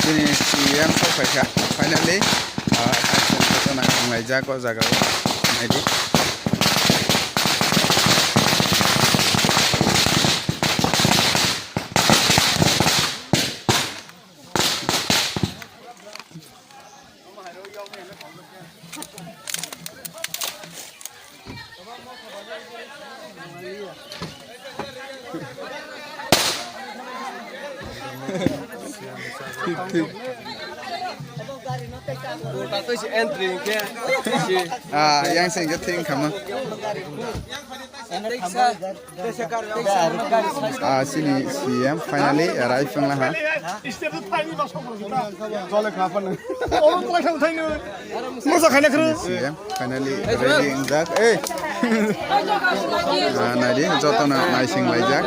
Ini siam sofai finally action foto na ngai jago jaga naidi yang singgah ting kamu sini siam finally arrive lah ha siam finally ready injak nadi joto na naising laijak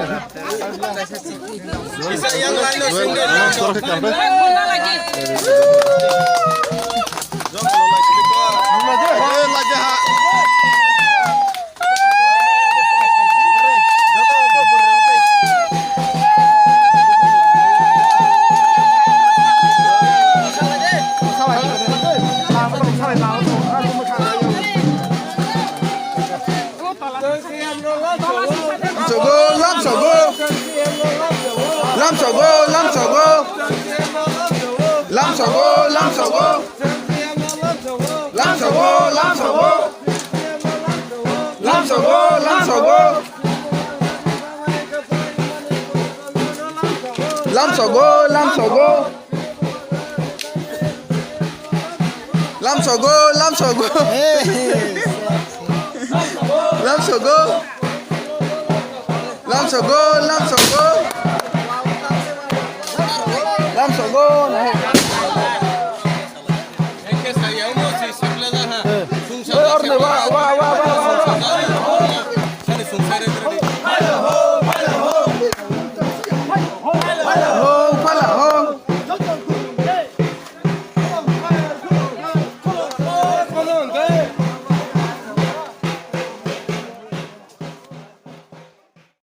Lam Sogo